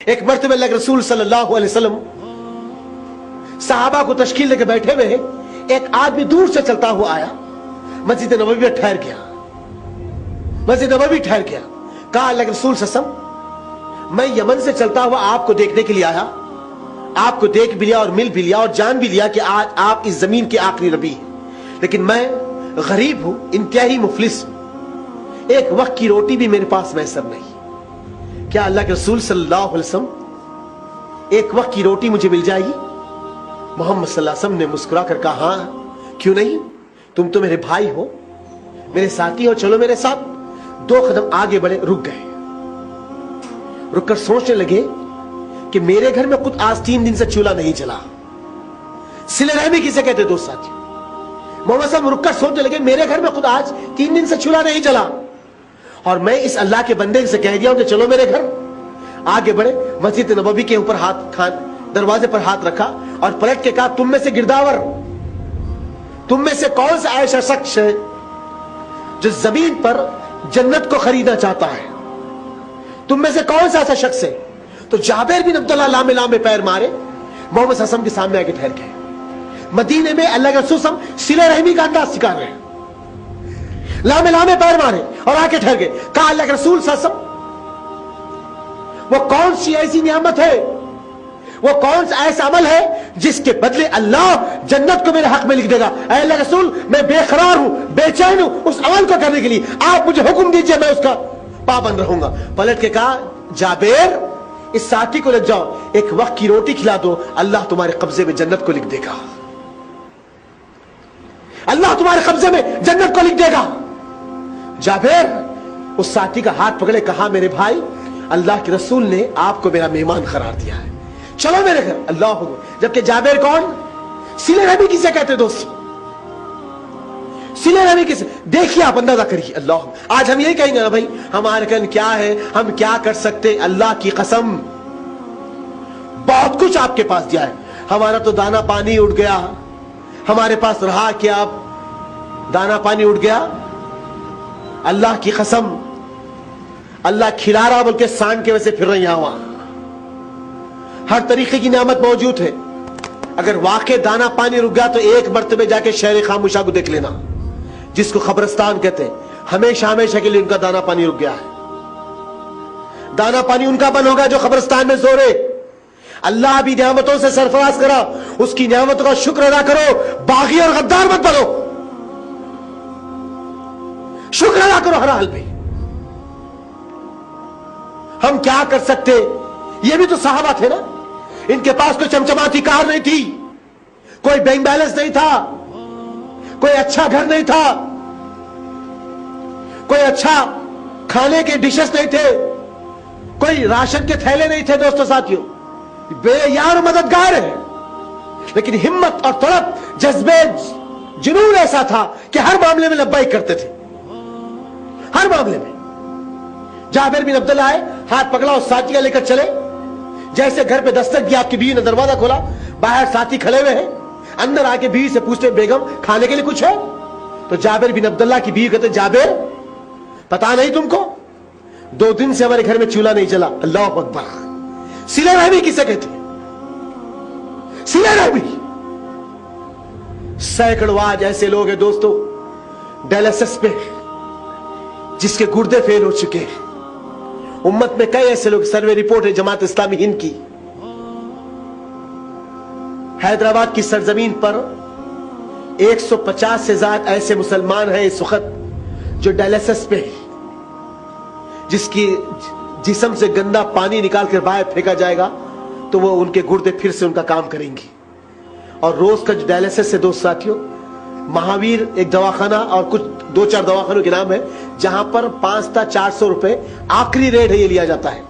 ایک مرتبہ اللہ کے رسول صلی اللہ علیہ وسلم صحابہ کو تشکیل لے کے بیٹھے ہوئے ہیں، ایک آدمی دور سے چلتا ہوا آیا، مسجد نبوی میں ٹھہر گیا، مسجد نبوی ٹھہر گیا، کہا اللہ کے رسول صلی اللہ علیہ وسلم میں یمن سے چلتا ہوا آپ کو دیکھنے کے لیے آیا، آپ کو دیکھ بھی لیا اور مل بھی لیا اور جان بھی لیا کہ آج آپ اس زمین کے آخری نبی ہیں، لیکن میں غریب ہوں، انتہائی مفلس ہوں، ایک وقت کی روٹی بھی میرے پاس میسر نہیں، کیا اللہ کے رسول صلی اللہ علیہ وسلم ایک وقت کی روٹی مجھے مل جائے گی؟ محمد صلی اللہ علیہ وسلم نے مسکرا کر کہا ہاں کیوں نہیں، تم تو میرے بھائی ہو، میرے ساتھی ہو، چلو میرے ساتھ۔ 2 قدم آگے بڑھے، رک گئے، رک کر سوچنے لگے کہ میرے گھر میں خود آج 3 دن سے چولہا نہیں جلا۔ صلہ رحمی کسے کہتے دوست ساتھی؟ محمد صاحب رک کر سوچنے لگے میرے گھر میں خود آج 3 دن سے چولہا نہیں جلا، اور میں اس اللہ کے بندے سے کہہ دیا ہوں کہ چلو میرے گھر۔ آگے بڑھے، مسجد نبوی کے اوپر دروازے پر ہاتھ رکھا اور پلٹ کے کہا تم میں سے گرداور، تم میں سے کون سا ایسا شخص ہے جو زمین پر جنت کو خریدنا چاہتا ہے؟ تم میں سے کون سا ایسا شخص ہے؟ تو جابر بن عبداللہ لامے لامے پیر مارے، محمد صلی اللہ علیہ وسلم کے سامنے آگے ٹھہر گئے۔ مدینے میں اللہ کے رسول صلی اللہ علیہ وسلم صلہ رحمی کا انداز سکھا رہے ہیں، لامے لامے پیر مارے اور آگے ٹھہر گئے، کہا اللہ کے رسول صلی اللہ علیہ وسلم وہ کون سی ایسی نعمت ہے، وہ کون سا ایسا عمل ہے جس کے بدلے اللہ جنت کو میرے حق میں لکھ دے گا؟ اے اللہ کے رسول میں بے قرار ہوں، بے چین ہوں اس عمل کو کرنے کے لیے، آپ مجھے حکم دیجئے، میں اس کا پابند رہوں گا۔ پلٹ کے کہا جابر اس ساتھی کو لے جاؤ، ایک وقت کی روٹی کھلا دو، اللہ تمہارے قبضے میں جنت کو لکھ دے گا، اللہ تمہارے قبضے میں جنت کو لکھ دے گا۔ جابر اس ساتھی کا ہاتھ پکڑے، کہا میرے بھائی اللہ کے رسول نے آپ کو میرا مہمان قرار دیا ہے، چلو میرے گھر۔ اللہ اکبر۔ جبکہ جابر کون؟ صلہ رحمی کسے کہتے دوست؟ صلہ رحمی کسے؟ دیکھیے آپ اندازہ کریے۔ اللہ آج ہم یہی کہیں گے نا بھائی ہمارے کن کیا ہے، ہم کیا کر سکتے؟ اللہ کی قسم بہت کچھ آپ کے پاس دیا ہے، ہمارا تو دانا پانی اٹھ گیا، ہمارے پاس رہا کیا؟ اب دانا پانی اٹھ گیا۔ اللہ کی قسم اللہ کھلا رہا بول کے سانڈ کے ویسے پھر رہی ہوا، ہر طریقے کی نعمت موجود ہے۔ اگر واقع دانا پانی رک گیا تو ایک مرتبہ جا کے شہر خاموشہ کو دیکھ لینا، جس کو قبرستان کہتے ہیں، ہمیشہ ہمیشہ کے لیے ان کا دانا پانی رک گیا ہے۔ دانا پانی ان کا بند ہوگا جو قبرستان میں سو رہے۔ اللہ بھی نعمتوں سے سرفراز کرا، اس کی نعمتوں کا شکر ادا کرو، باغی اور غدار مت بنو، شکر ادا کرو ہر حال پہ۔ ہم کیا کر سکتے؟ یہ بھی تو صحابہ تھے نا، ان کے پاس کوئی چمچماتی کار نہیں تھی، کوئی بینک بیلنس نہیں تھا، کوئی اچھا گھر نہیں تھا، کوئی اچھا کھانے کے ڈشز نہیں تھے، کوئی راشن کے تھیلے نہیں تھے۔ دوستو ساتھیوں بے یار مددگار ہے، لیکن ہمت اور طلب، جذبے، جنون ایسا تھا کہ ہر معاملے میں لبیک کرتے تھے، ہر معاملے میں۔ جابر بن عبداللہ آئے، ہاتھ پکڑا اور ساتھی کا لے کر چلے، جیسے گھر پہ دستک دیا آپ کی بیوی نے دروازہ کھولا، باہر ساتھی کھڑے ہوئے ہیں، اندر آ کے بیوی سے پوچھتے بیگم کھانے کے لیے کچھ ہے؟ تو جابر بن عبداللہ کی بیوی کہتے جابر پتا نہیں تم کو 2 دن سے ہمارے گھر میں چولہا نہیں جلا۔ اللہ اکبر۔ صلہ رحمی کسے کہتے؟ صلہ رحمی۔ سینکڑوں آج ایسے لوگ ہیں دوستو ڈائلسس پہ، جس کے گردے فیل ہو چکے ہیں۔ امت میں کئی ایسے لوگ، سروے رپورٹ ہے جماعت اسلامی ہند کی، حیدرآباد کی سرزمین پر 150 سے زائد ایسے مسلمان ہیں اس وقت جو ڈائلسس پہ، جس کی جسم سے گندا پانی نکال کر باہر پھینکا جائے گا تو وہ ان کے گردے پھر سے ان کا کام کریں گے۔ اور روز کا جو ڈائلسس ہے دوست ساتھیوں، مہاویر ایک دواخانہ اور کچھ 2-4 دواخانوں کے نام ہے جہاں پر 5 تا 400 روپے آخری ریٹ ہے، یہ لیا جاتا ہے۔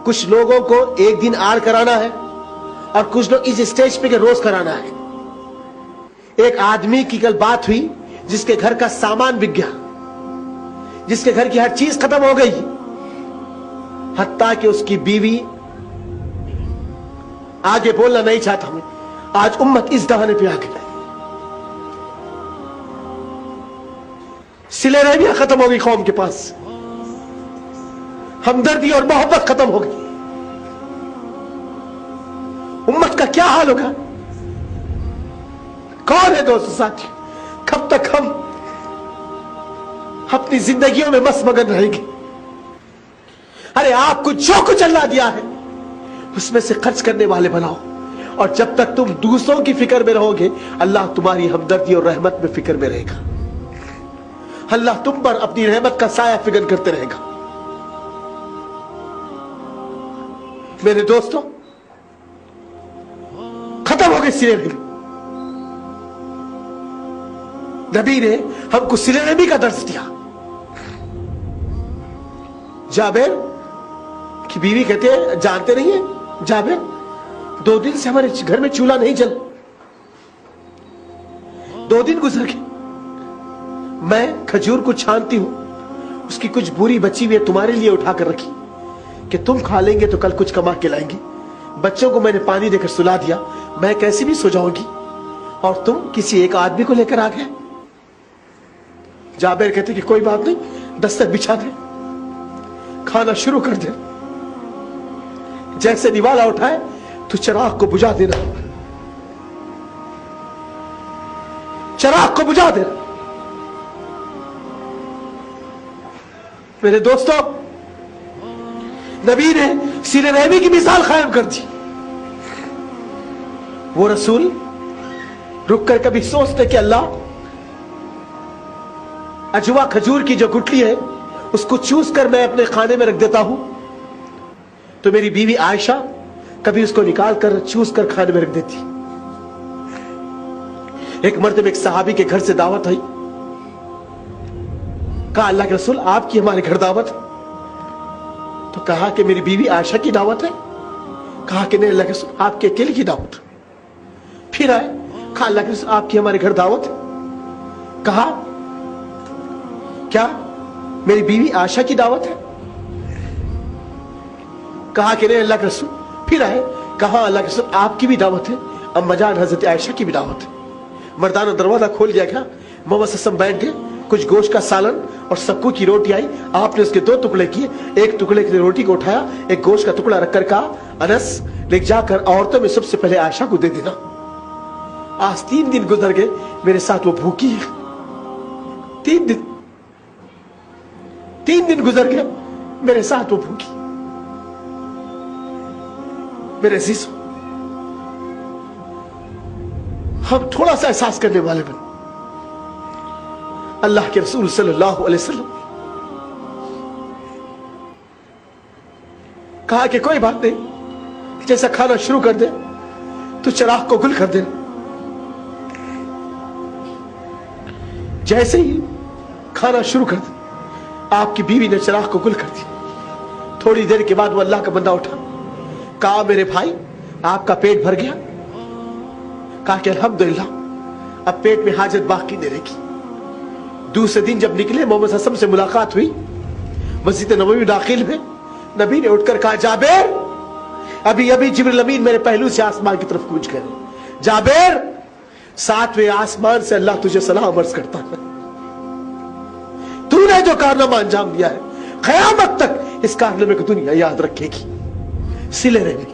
کچھ لوگوں کو ایک دن آڑ کرانا ہے اور کچھ لوگ اس اسٹیج پہ کہ روز کرانا ہے۔ ایک آدمی کی کل بات ہوئی جس کے گھر کا سامان بک گیا، جس کے گھر کی ہر چیز ختم ہو گئی، حتیٰ کہ اس کی بیوی آگے بولنا نہیں چاہتا ہوں۔ آج امت اس دہانے پہ آ گئی، صلہ رحمی ختم ہو گئی قوم کے پاس، ہمدردی اور محبت ختم ہو گئی۔ کا کیا حال ہوگا؟ کون ہے دوست ساتھی؟ کب تک ہم اپنی زندگیوں میں مست مگن رہیں گے؟ ارے آپ کو جو کچھ اللہ دیا ہے اس میں سے خرچ کرنے والے بناؤ، اور جب تک تم دوسروں کی فکر میں رہو گے اللہ تمہاری ہمدردی اور رحمت میں فکر میں رہے گا، اللہ تم پر اپنی رحمت کا سایہ فکر کرتے رہے گا۔ میرے دوستوں، ختم ہو گئے سلے رحمی۔ نبی نے ہم کو سلے رحمی کا درس دیا۔ جابر کی بیوی کہتے ہیں، جانتے نہیں ہیں جابر 2 دن سے ہمارے گھر میں چولہا نہیں جل، 2 دن گزر گئے، میں کھجور کو چھانتی ہوں، اس کی کچھ بری بچی ہوئی ہے، تمہارے لیے اٹھا کر رکھی کہ تم کھا لیں گے تو کل کچھ کما کے لائیں گے۔ بچوں کو میں نے پانی دے کر سلا دیا، میں کیسے بھی سو جاؤں گی، اور تم کسی ایک آدمی کو لے کر آ گئے۔ جابر کہتے کہ کوئی بات نہیں، دستک بچھا دے، کھانا شروع کر دے، جیسے نوالا اٹھائے تو چراغ کو بجھا دینا، چراغ کو بجھا دینا۔ میرے دوستو، نبی نے سیلے رحمی کی مثال قائم کر دی۔ وہ رسول رک کر کبھی سوچتے کہ اللہ، اجوا کھجور کی جو گٹلی ہے اس کو چوس کر میں اپنے کھانے میں رکھ دیتا ہوں، تو میری بیوی عائشہ کبھی اس کو نکال کر چوس کر کھانے میں رکھ دیتی۔ ایک مرتبہ ایک صحابی کے گھر سے دعوت آئی، کہا اللہ کے رسول آپ کی ہمارے گھر دعوت ہے؟ تو کہا کہ میری بیوی عائشہ کی دعوت ہے۔ کہا کہ نہیں اللہ کے رسول آپ کے اکیلے کی دعوت۔ پھر آئے، کہا اللہ کے رسول آپ کی ہمارے گھر دعوت ہے؟ کہا کیا میری بیوی عائشہ کی دعوت ہے؟ کہا کہ نہیں اللہ کے رسول۔ پھر آئے، کہا اللہ کے رسول آپ کی بھی دعوت ہے، اما جان حضرت عائشہ کی بھی دعوت ہے۔ مردانہ دروازہ کھول گیا، کیا محمد صلی اللہ علیہ وسلم بیٹھ گئے، کچھ گوشت کا سالن اور سکو کی روٹی آئی، آپ نے اس کے 2 ٹکڑے کیے، ایک ٹکڑے کی روٹی کو اٹھایا، ایک گوشت کا ٹکڑا رکھ کر کہا انس لے جا کر عورتوں میں سب سے پہلے عائشہ کو دے دینا۔ آج 3 دن گزر گئے، میرے ساتھ وہ بھوکی ہے، 3 دن گزر گئے، میرے ساتھ وہ بھوکی۔ میرے عزیزو، ہم تھوڑا سا احساس کرنے والے بن۔ اللہ کے رسول صلی اللہ علیہ وسلم کہا کہ کوئی بات نہیں، جیسا کھانا شروع کر دے تو چراغ کو گل کر دے۔ جیسے ہی کھانا شروع کر دے آپ کی بیوی نے چراغ کو گل کر دی۔ تھوڑی دیر کے بعد وہ اللہ کا بندہ اٹھا، کہا میرے بھائی آپ کا پیٹ بھر گیا؟ کہا کہ الحمدللہ اب پیٹ میں حاجت باقی نہیں رہی۔ دوسرے دن جب نکلے، محمد صلی اللہ علیہ وسلم سے ملاقات ہوئی، مسجد نبوی داخل ہوئے، نبی نے اٹھ کر کہا جابر ابھی جبریل امین میرے پہلو سے آسمان کی طرف کوچ کرے، جابر 7ویں آسمان سے اللہ تجھے سلام عرض کرتا ہے، تو نے جو کارنامہ انجام دیا ہے قیامت تک اس کارنامے کو دنیا یاد رکھے گی۔ سلے رحمی۔